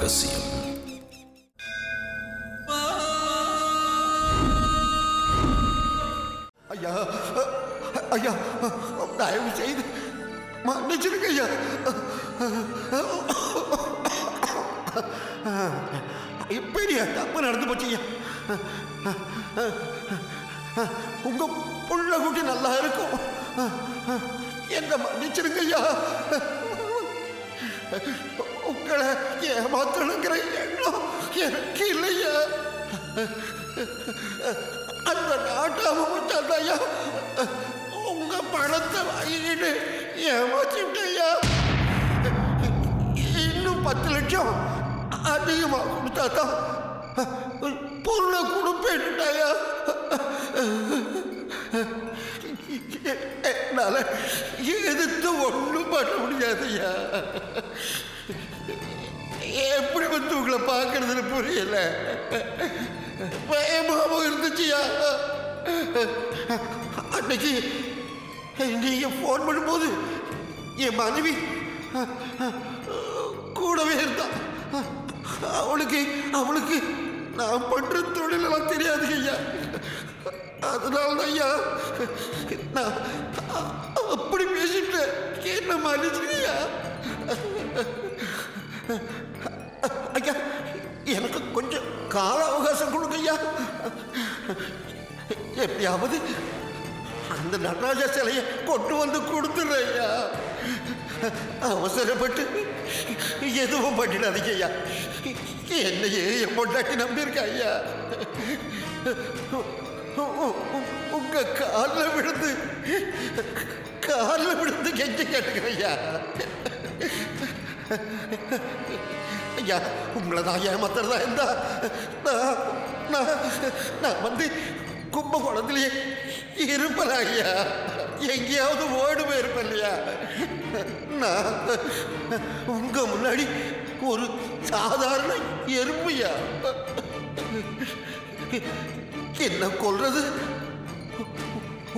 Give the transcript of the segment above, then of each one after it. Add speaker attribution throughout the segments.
Speaker 1: ரகசியம்.
Speaker 2: ஐயா ஐயா, தயவு செய்து மன்னிச்சிருங்க ஐயா. பெரிய தப்பு நடந்து போச்சு ஐயா. உங்க புள்ள குட்டி நல்லா இருக்கும். என்ன மன்னிச்சிருங்க ஐயா. உங்களை ஏமாத்தணுங்கிற எண்ணம் எனக்கு இல்லையா. அந்த நாட்டாம ஐயா உங்க பணத்தை வாங்கிட்டு ஏமாத்திட்டையா. இன்னும் 10 லட்சம் அதிகமா கொடுத்தா தான் பொருளை கொடுப்பேன்ட்டாயா. என்னால எதிர்த்து ஒன்றும் பண்ண முடியாதையா. எப்படி வந்து உங்களை பார்க்கறதுன்னு புரியல. பயமாவும் இருந்துச்சுயா. அன்னைக்கு நீங்க போன் பண்ணும்போது என் மனைவி கூடவே இருந்தா. அவளுக்கு நான் பண்ற தொழிலெல்லாம் தெரியாது ஐயா. அதனால ஐயா நான் அப்படி பேசிட்டேன். என்ன மன்னிச்சுயா. ஐயா எனக்கு கொஞ்சம் கால அவகாசம் கொடுங்க ஐயா. எப்படியாவது அந்த நடராஜ சிலையை கொண்டு வந்து கொடுத்துறேன் ஐயா. அவசரப்பட்டு எதுவும் பண்ணிடாதீங்க ஐயா. என்னையே என் பொண்டாட்டி நம்பியிருக்கா ஐயா. உங்க காலில் விழுந்து கெஞ்சி கேட்டுக்கிறேன் ஐயா. ஐயா உங்களை தான் ஏமாத்துறதா இருந்தா நான் வந்து கும்பகோணத்திலேயே இருப்பேன் ஐயா. எங்கேயாவது ஓடு போயிருப்பேன் இல்லையா. நான் உங்க முன்னாடி ஒரு சாதாரண எறும்பையா. என்ன கொல்றது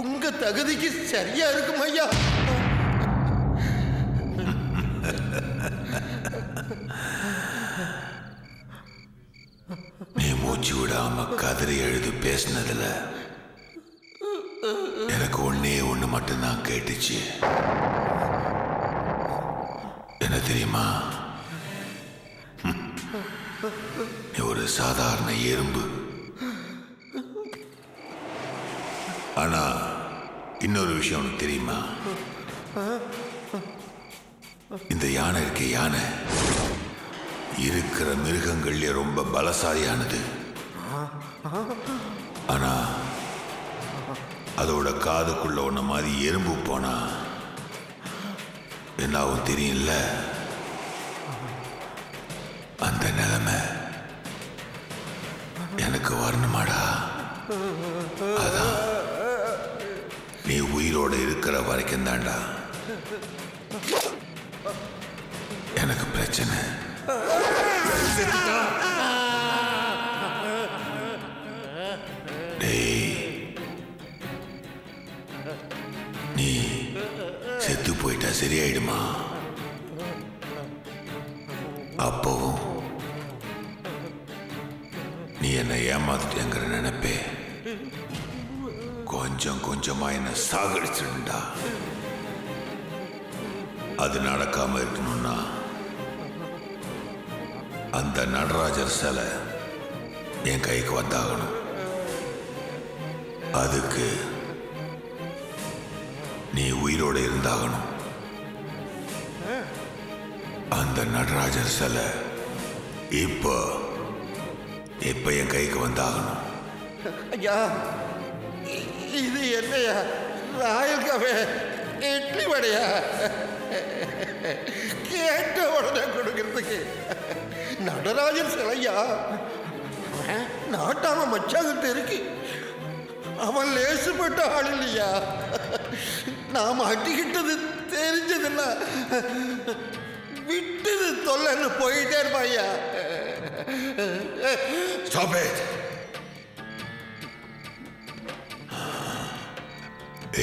Speaker 2: உங்க தகுதிக்கு சரியா இருக்கும் ஐயா.
Speaker 1: நீ மூச்சு விடாம கதறி எழுதி பேசினதுல எனக்கு ஒண்ணு மட்டும்தான் கேட்டுச்சு. என்ன தெரியுமா? நீ ஒரு சாதாரண எறும்பு. ஆனா இன்னொரு விஷயம் உனக்கு தெரியுமா? இந்த யானை இருக்க யானை இருக்கிற மிருகங்கள்ல ரொம்ப பலசாலியானது. ஆனா அதோட காதுக்குள்ள ஒன்ன மாதிரி எறும்பு போனா என்னாவும் தெரியும்ல. அந்த நிலைமை எனக்கு வரணுமாடா. அதான் நீ உயிரோட இருக்கிற வரைக்கும் தான்டா எனக்கு பிரச்சனை. நீ செத்து போயிட்டா சரியாயிடுமா? அப்பவும் நீ என்னை ஏமாத்திட்டேங்கிற நினைப்பே கொஞ்சம் கொஞ்சமா என்ன சாகடிச்சிடுண்டா. அது நடக்காம இருக்கணும்னா அந்த நடராஜர் சிலை என் கைக்கு வந்தாகணும். அதுக்கு நீ உயிரோட இருந்தாகணும். அந்த நடராஜர் சிலை இப்ப என் கைக்கு வந்தாகணும்.
Speaker 2: ஐயா இது என்னையா ராயல் கவே இட்லி வடையா? கேட்ட உடனே கொடுக்கறதுக்கு நடராஜர் சிலையா? நாட்டாம மச்சாங்கிட்ட இருக்கு. அவன் லேசுப்பட்ட ஆள் இல்லையா. நாம் அட்டிக்கிட்டது தெரிஞ்சதில்ல, விட்டது தொல்லைன்னு போயிட்டே இருப்பாய்யா.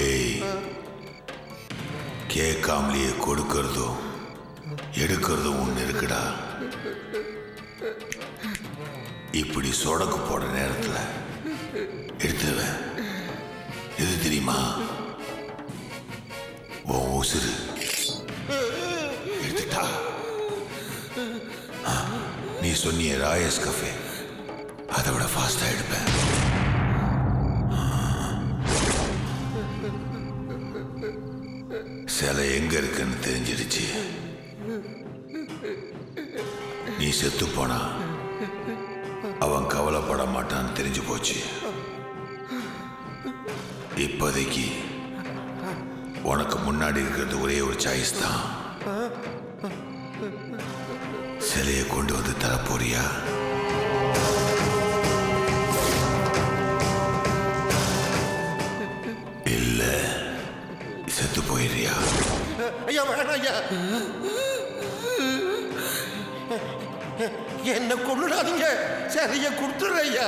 Speaker 1: ஏய், கேட்காமலேயே கொடுக்கறதும் எடுக்கிறதும் ஒன்று இருக்குடா. இப்படி சொடக்கு போட நேரத்தில் எடுத்துருவேன். எது தெரியுமா? உன் உசுறு. எடுத்துட்டா நீ சொன்னிய ராயஸ் கஃபே அதை விட ஃபாஸ்டா எடுப்பேன். சிலை எங்க இருக்குன்னு தெரிஞ்சிடுச்சு. நீ செத்து போனா அவன் கவலைப்பட மாட்டான்னு தெரிஞ்சு போச்சு. இப்போதைக்கு உனக்கு முன்னாடி இருக்கிறது ஒரே ஒரு சாய்ஸ் தான். சிலையை கொண்டு வந்து தரப்போறியா? இல்ல செத்து போயிடுறியா?
Speaker 2: ஐயா வேணாம் ஐயா, என்ன கொண்டுடாதீங்க. சிலைய கொடுத்துட்றேன் ஐயா,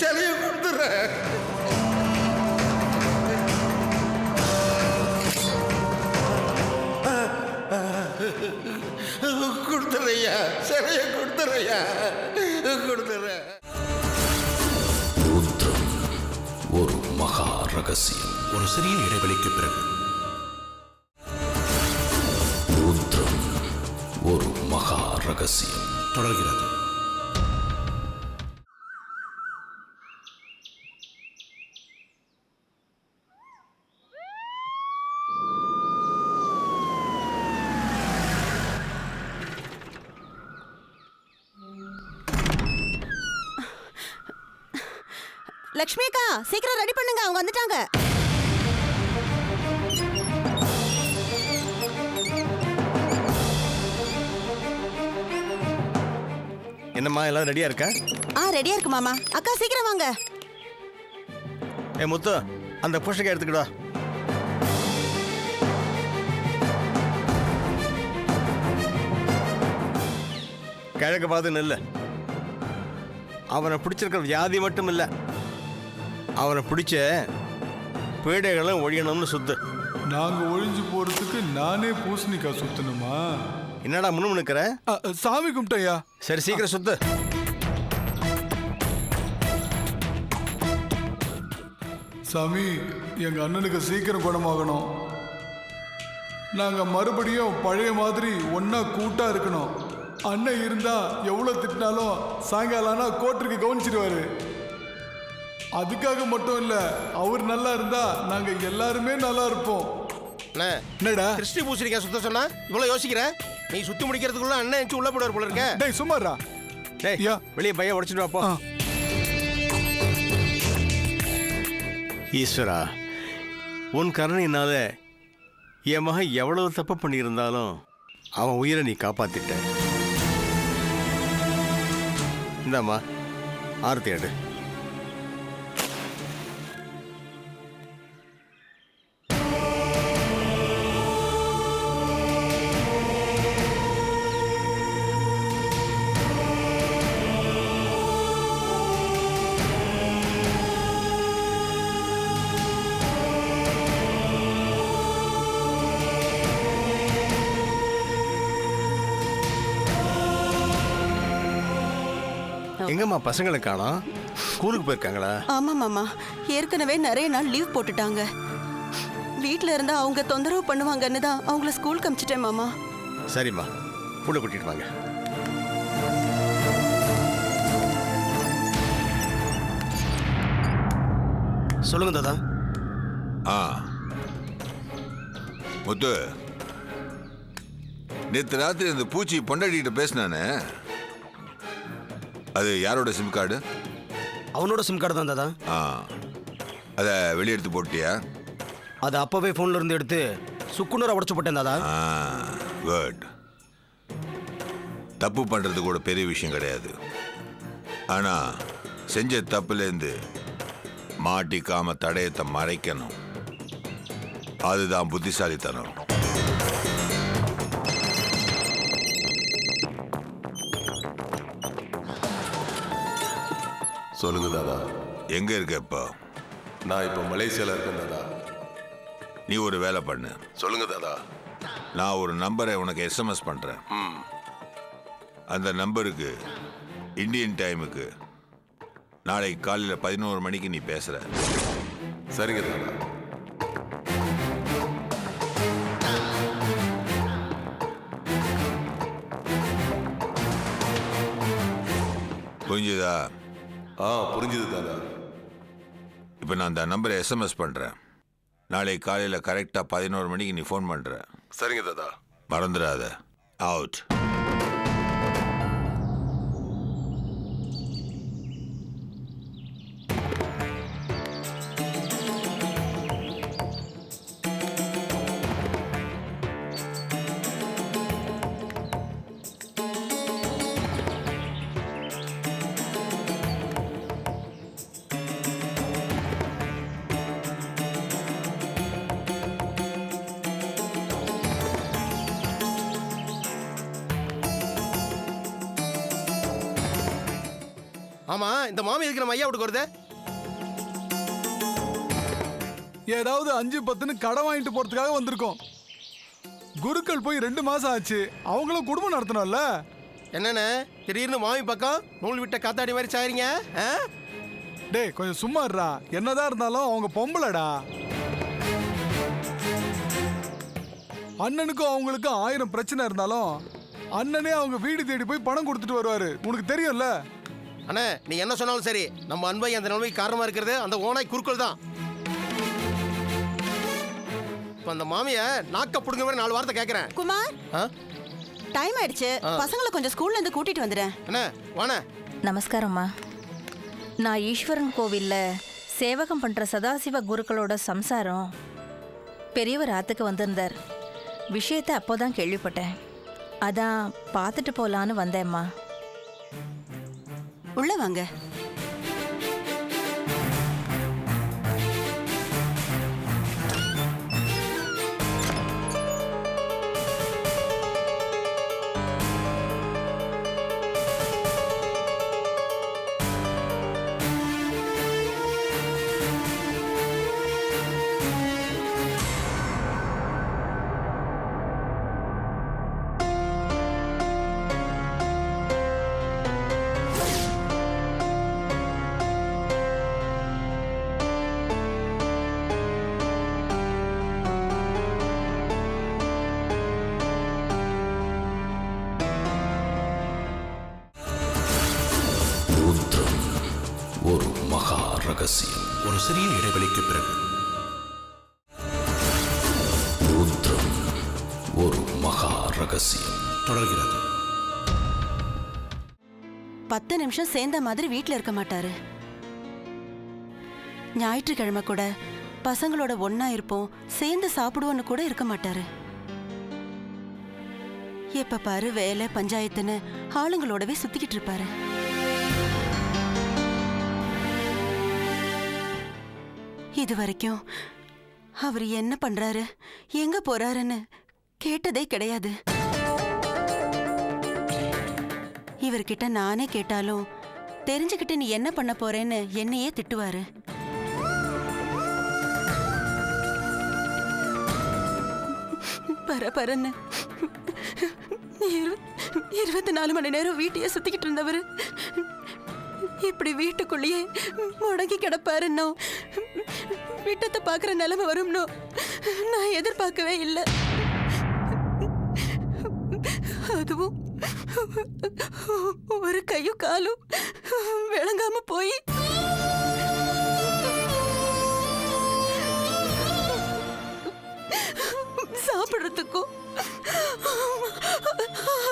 Speaker 2: சிலைய கொடுத்துட்றேன். கொடுத்துறையா, சிலைய கொடுத்துறையா, கொடுத்துறேன்.
Speaker 3: ருத்ரம் ஒரு மகா ரகசியம்.
Speaker 4: ஒரு சிறிய இடைவெளிக்கு பிறகு
Speaker 3: ருத்ரம் ஒரு மகா ரகசியம்
Speaker 4: தொடர்கிறது.
Speaker 5: லக்ஷ்மி அக்கா, சீக்கிரம் ரெடி பண்ணுங்க, அவங்க வந்துட்டாங்க.
Speaker 6: என்னம்மா எல்லாம் ரெடியா இருக்கா?
Speaker 5: ரெடியா இருக்கு மாமா. அக்கா சீக்கிரம் வாங்க.
Speaker 6: முத்து, அந்த புஷ்டகை எடுத்துக்கிடா. கிழக்கு பார்த்து நெல்லு. அவனை பிடிச்சிருக்கிற வியாதி மட்டும் இல்லை, அவனை பிடிச்ச பீடைகளும் ஒழியணும்னு சுத்து.
Speaker 7: நாங்க ஒழிஞ்சு போறதுக்கு நானே பூசணிக்காய் சுத்தணுமா?
Speaker 6: என்னடா முணுமுணுக்கிற?
Speaker 7: சாமி கும்பிட்டையா.
Speaker 6: சரி சீக்கிரம் சுத்து.
Speaker 7: சாமி, எங்க அண்ணனுக்கு சீக்கிரம் குணமாகணும். நாங்க மறுபடியும் பழைய மாதிரி ஒன்னா கூட்டா இருக்கணும். அண்ணன் இருந்தா எவ்வளவு திட்டினாலும் சாயங்காலம்னா கோர்ட்டுக்கு கவனிச்சிடுவாரு. அதுக்காக மட்டும் இல்ல, அவர் நல்லா இருந்தா நாங்க எல்லாருமே நல்லா இருப்போம். என்னடா
Speaker 6: கிறிஸ்டி பூசணிக்காய் சுத்த சொன்னா இவ்வளவு யோசிக்கிற? நீ சுத்தி முடிக்கிறதுக்குள்ள அண்ணன் எச்சு உள்ள போடுவார் போல இருக்க.
Speaker 7: டேய் சும்மாடா.
Speaker 6: டேய் வெளியே பையன் உடைச்சிட்டு வாப்போ. ஈஸ்வரா, உன் கருணையினால என் மகன் எவ்வளவு தப்பு பண்ணியிருந்தாலும் அவன் உயிரை நீ காப்பாத்திட்ட. இந்தாம்மா ஆரத்தி எடு. எங்கம்மா பசங்களை காணோம்? ஸ்கூலுக்கு போயிருக்காங்களா?
Speaker 5: ஆமா மாமா, ஏற்கனவே நிறைய நாள் லீவ் போட்டுட்டாங்க. வீட்ல இருந்தா அவங்க தொந்தரவு பண்ணுவாங்கன்னு தான் அவங்கள ஸ்கூலுக்கு அனுப்பிச்சிட்டேன் மாமா.
Speaker 6: சரிம்மா, கூட கூட்டிட்டு வாங்க.
Speaker 4: சொல்லுங்க தாதா.
Speaker 1: முத்து, நேற்று ராத்திரி அந்த பூச்சி பொண்டாட்டிகிட்ட பேசினானே, அது யாரோட சிம் கார்டு?
Speaker 4: அவனோட சிம் கார்டு தான் தாதா.
Speaker 1: அதை வெளியே எடுத்து போட்டியா?
Speaker 4: அது அப்பவே ஃபோன்ல இருந்து எடுத்து சுக்குநூறா உடைச்சு போட்டேன் தாதா.
Speaker 1: குட். தப்பு பண்றது கூட பெரிய விஷயம் கிடையாது. ஆனா செஞ்ச தப்புலேருந்து மாட்டிக்காம தடயத்தை மறைக்கணும். அதுதான் புத்திசாலித்தனம்.
Speaker 8: சொல்லுங்க தாதா.
Speaker 1: எங்க இருக்க இப்போ?
Speaker 8: நான் இப்போ மலேசியால இருக்கேன் தாதா.
Speaker 1: நீ ஒரு வேலை பண்ணு.
Speaker 8: சொல்லுங்க தாதா.
Speaker 1: நான் ஒரு நம்பரை உனக்கு SMS பண்றேன். அந்த நம்பருக்கு இந்தியன் டைமுக்கு நாளை காலையில் 11 மணிக்கு நீ பேசுற.
Speaker 8: சரிங்க தாதா.
Speaker 1: புரிஞ்சுதா?
Speaker 8: புரிஞ்சுது தாதா.
Speaker 1: இப்போ நான் அந்த நம்பரை SMS பண்ணுறேன். நாளை காலையில் கரெக்டாக 11 மணிக்கு நீ ஃபோன் பண்ணுற.
Speaker 8: சரிங்க தாதா.
Speaker 1: மறந்துடாத. அவுட்.
Speaker 4: ஆமா, இந்த மாமி எதுக்கு நம்ம ஐயா வீட்டுக்கு வருது?
Speaker 7: ஏதாவது 5-10ன்னு கடன் வாங்கிட்டு போறதுக்காக வந்திருக்கோம். குருக்கள் போய் 2 மாசம் ஆச்சு. அவங்களும் குடும்பம் நடத்தணும்ல.
Speaker 4: என்னண்ணே திடீர்னு மாமி பக்கம் நூல் விட்ட காத்தாடி மாதிரி சாயிறீங்க?
Speaker 7: டேய் கொஞ்சம் சும்மா இருடா. என்னதான் இருந்தாலும் அவங்க பொம்பளைடா. அண்ணனுக்கும் அவங்களுக்கும் 1000 பிரச்சனை இருந்தாலும் அண்ணனே அவங்க வீடு தேடி போய் பணம் கொடுத்துட்டு வருவாரு. உனக்கு தெரியும்ல?
Speaker 4: அண்ணே நீ என்ன சொன்னாலும் சரி, நம்ம அன்பை அந்த நிலைமைக்கு காரணமா இருக்கிறது அந்த ஓனாய் குருக்கள் தான். இப்ப அந்த மாமிய நாக்க புடுங்க மாதிரி 4 வார்த்தை கேட்கிறேன்.
Speaker 5: குமார், டைம் ஆயிடுச்சு. பசங்களை கொஞ்சம் ஸ்கூல்ல இருந்து கூட்டிட்டு வந்துடுறேன்.
Speaker 4: அண்ணே வாண்ணே.
Speaker 9: நமஸ்காரம்மா. நான் ஈஸ்வரன் கோவில்ல சேவகம் பண்ற சதாசிவ குருக்களோட சம்சாரம் பெரியவர் ஆத்துக்கு வந்திருந்தார். விஷயத்தை அப்போதான் கேள்விப்பட்டேன். அதான் பார்த்துட்டு போலான்னு வந்தேம்மா.
Speaker 5: உள்ள வாங்க.
Speaker 3: ருத்ரம் ஒரு மகா ரகசியம். ஒரு சிறிய இடைவெளிக்கு பிறகு ருத்ரம் ஒரு மகா ரகசியம் தொடர்கிறது.
Speaker 5: 10 நிமிஷம் சேர்ந்த மாதிரி வீட்ல இருக்க மாட்டாரு. ஞாயிற்றுக்கிழமை கூட பசங்களோட ஒண்ணா இருப்போம், சேர்ந்து சாப்பிடுவோன்னு கூட இருக்க மாட்டாரு. எப்ப பாரு வேலை பஞ்சாயத்துன்னு ஆளுங்களோடவே சுத்திக்கிட்டு இருப்பாரு. இது வரைக்கும் அவர் என்ன பண்றாரு, எங்க போறாருன்னு கேட்டதே கிடையாது. இவர்கிட்ட நானே கேட்டாலும் தெரிஞ்சுக்கிட்டு நீ என்ன பண்ண போறேன்னு என்னையே திட்டுவாரு. பரபரன்னு 24 மணி நேரம் வீட்டையே சுத்திக்கிட்டு இருந்தவர் இப்படி வீட்டுக்குள்ளேயே முடங்கி கிடப்பாருன்னோ விட்டத்தை பார்க்குற நிலைமை வரும்னோ நான் எதிர்பார்க்கவே இல்லை. அதுவும் ஒரு கையும் காலும் விளங்காம போய் சாப்பிடுறதுக்கும்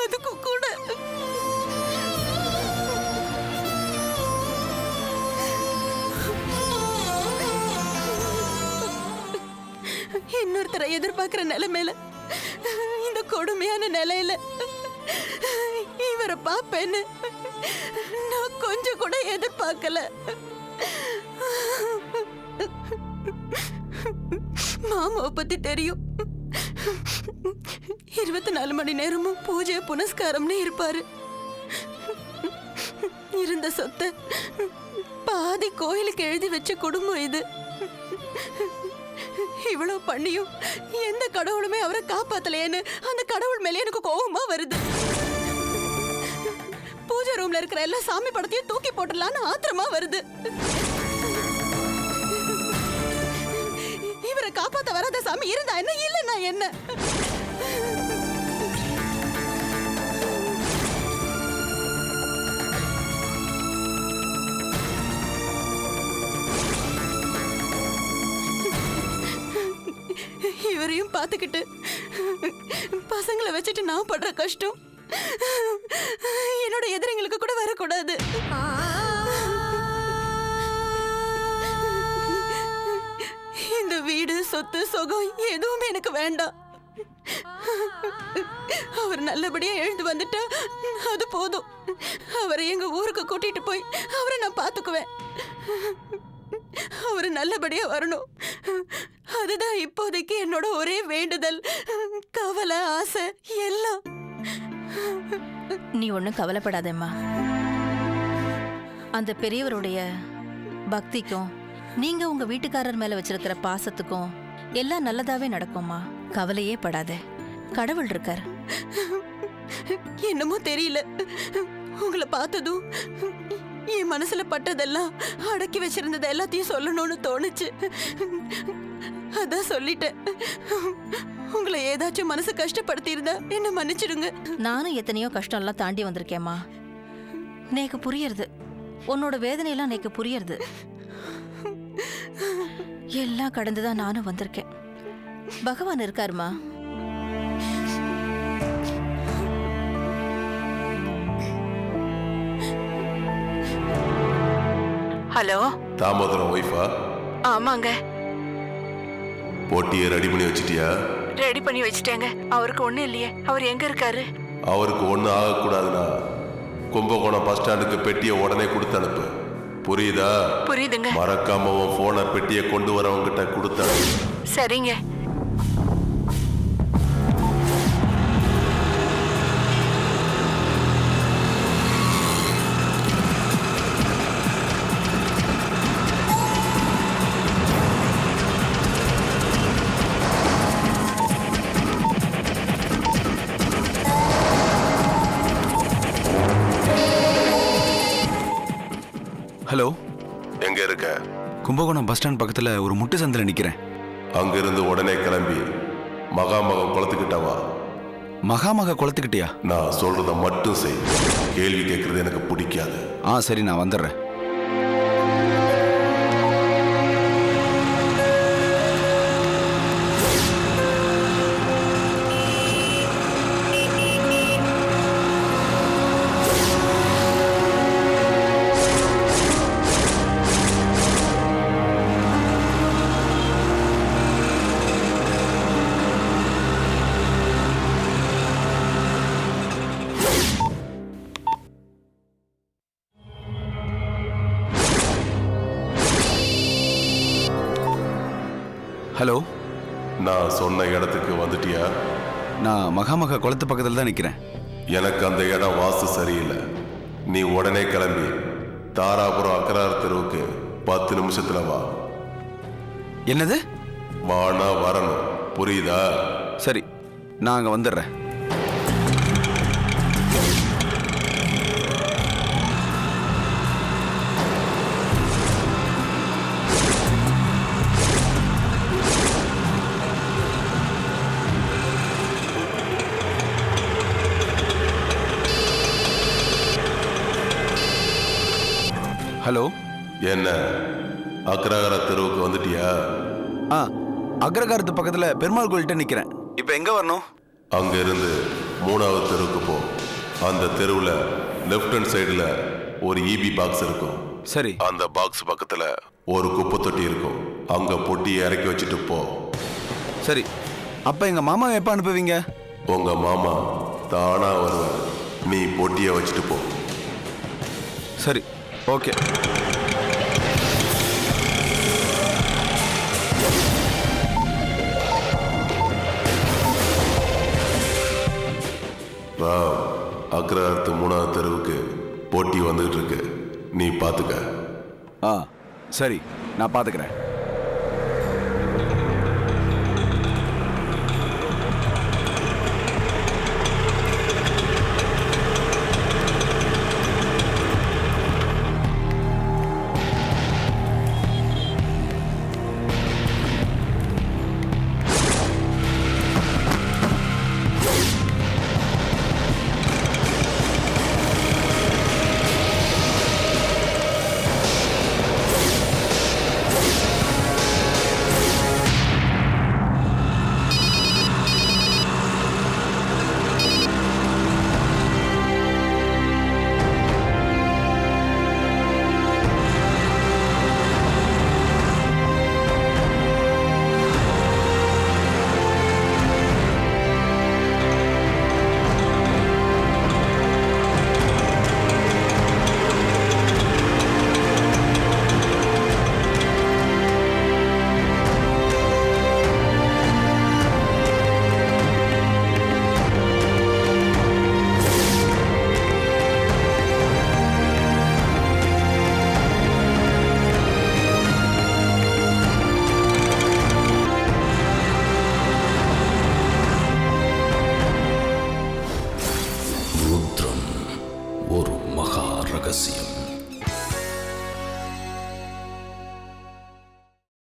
Speaker 5: அதுக்கும் கூட இன்னொருத்தரை எதிர்பார்க்கிற நிலைமையில, இந்த கொடுமையான நிலையில இவரை பாப்பேன்னு நான் கொஞ்சம் கூட எதிர்பார்க்கல. மாமாவை பத்தி தெரியும். 24 மணி நேரமும் பூஜை புனஸ்காரம்னு இருப்பாரு. இருந்த சொத்தை பாதி கோயிலுக்கு எழுதி வச்ச குடும்பம் இது. இவ்வளவு பண்ணியும் எந்த கடவுளுமே அவரை காப்பாத்தலையேன்னு அந்த கடவுள் மேலே எனக்கு கோபமா வருது. வீட்டுக்குள்ள இருக்கிற எல்லா சாமி படத்தையும் தூக்கி போட்டுடலான்னு ஆத்திரமா வருது. இவரை காப்பாத்த வராத சாமி இருந்தா என்ன, இல்லைன்னா என்ன? இவரையும் பார்த்துக்கிட்டு பசங்களை வச்சுட்டு நான் படுற கஷ்டம் என்னோட எதிரிங்களுக்கு கூட வரக்கூடாது. இந்த வீடு, சொத்து, சுகம் எதுவுமே எனக்கு வேண்டாம். அவர் நல்லபடியா எழுந்து வந்துட்டா அது போதும். அவரை எங்க ஊருக்கு கூட்டிட்டு போய் அவரை நான் பார்த்துக்குவேன். அவரு நல்லபடியா வரணும். அதுதான் இப்போதைக்கு என்னோட ஒரே வேண்டுதல். கவலை, ஆசை எல்லாம்.
Speaker 9: நீ ஒன்றும் கவலைப்படாதேம்மா. அந்த பெரியவருடைய பக்திக்கும் நீங்க உங்க வீட்டுக்காரர் மேல வச்சிருக்கிற பாசத்துக்கும் எல்லாம் நல்லதாவே நடக்கும்மா. கவலையே படாத, கடவுள் இருக்கார்.
Speaker 5: என்னமோ தெரியல, உங்களை பார்த்ததும் என் மனசுல பட்டதெல்லாம் அடக்கி வச்சிருந்தது எல்லாத்தையும் சொல்லணும்னு தோணுச்சு. அதான் சொல்லிட்டேன். உங்களை ஏதாச்சும் மனசு கஷ்டப்படுத்தி இருந்தா என்ன மன்னிச்சிடுங்க.
Speaker 9: நானும் எத்தனையோ கஷ்டம்லாம் தாண்டி வந்திருக்கேம்மா. நேக்கு புரியறது, உன்னோட வேதனையெல்லாம் நேக்கு புரியறது. எல்லாம் கடந்துதான் நானும் வந்திருக்கேன். பகவான் இருக்காருமா.
Speaker 5: ஹலோ,
Speaker 8: தாமோதரம் ஒய்ஃபா?
Speaker 5: ஆமாங்க.
Speaker 8: போட்டியை ரெடி பண்ணி வச்சிட்டியா?
Speaker 5: ரெடி பண்ணி வச்சிட்டேங்க. அவருக்கு ஒண்ணும் இல்லையே. அவர் எங்க இருக்காரு?
Speaker 8: அவருக்கு ஒன்றும் ஆகக்கூடாதுன்னா கும்பகோணம் பஸ் ஸ்டாண்டுக்கு பெட்டியை உடனே கொடுத்து அனுப்பு. புரியுதா?
Speaker 5: புரியுதுங்க.
Speaker 8: மறக்காம உன் போனை பெட்டியை கொண்டு வரவங்கிட்ட கொடுத்து அனுப்பு.
Speaker 5: சரிங்க.
Speaker 10: ஹலோ,
Speaker 8: எங்க இருக்க?
Speaker 10: கும்பகோணம் பஸ் ஸ்டாண்ட் பக்கத்துல ஒரு முட்டு சந்தில நிக்கிறேன்.
Speaker 8: அங்கிருந்து உடனே கிளம்பி மகாமகம் குளத்துக்கிட்ட வா.
Speaker 10: மகாமக குளத்துக்கிட்டியா?
Speaker 8: நான் சொல்றத மட்டும் செய். கேள்வி கேட்கறது எனக்கு பிடிக்காது.
Speaker 10: சரி, நான் வந்துடுறேன். ஹலோ,
Speaker 8: நான் சொன்ன இடத்துக்கு வந்துட்டியா?
Speaker 10: நான் மகாமக குளத்து பக்கத்தில் தான் நிற்கிறேன்.
Speaker 8: எனக்கு அந்த இடம் வாஸ்து சரியில்லை. நீ உடனே கிளம்பி தாராபுரம் அக்கரார் தெருவுக்கு 10 நிமிஷத்துல வா.
Speaker 10: என்னது?
Speaker 8: வானா வரணும், புரியுதா?
Speaker 10: சரி, நான் அங்கே வந்துடுறேன். ஹலோ,
Speaker 8: என்ன அக்ரஹார தெருவுக்கு வந்துட்டியா?
Speaker 10: அக்ரகாரத்து பக்கத்தில் பெருமாள் கோயில்கிட்ட நிற்கிறேன். இப்போ எங்கே வரணும்?
Speaker 8: அங்க இருந்து 3வது தெருவுக்கு போ. அந்த தெருவில் லெஃப்ட் ஹேண்ட் சைடில் ஒரு இபி பாக்ஸ் இருக்கும்.
Speaker 10: சரி.
Speaker 8: அந்த பாக்ஸ் பக்கத்தில் ஒரு குப்பை தொட்டி இருக்கும். அங்கே பொட்டியை இறக்கி வச்சுட்டு போ.
Speaker 10: சரி. அப்போ எங்கள் மாமா எப்போ அனுப்புவீங்க?
Speaker 8: உங்க மாமா தானா வருவார். நீ பொட்டியை வச்சுட்டு போ.
Speaker 10: சரி, ஓகே.
Speaker 8: அக்ரஹாரத்து 3வது தெருவுக்கு போட்டி வந்துகிட்டு இருக்கு. நீ பாத்துக்க.
Speaker 10: சரி, நான் பாத்துக்கிறேன்.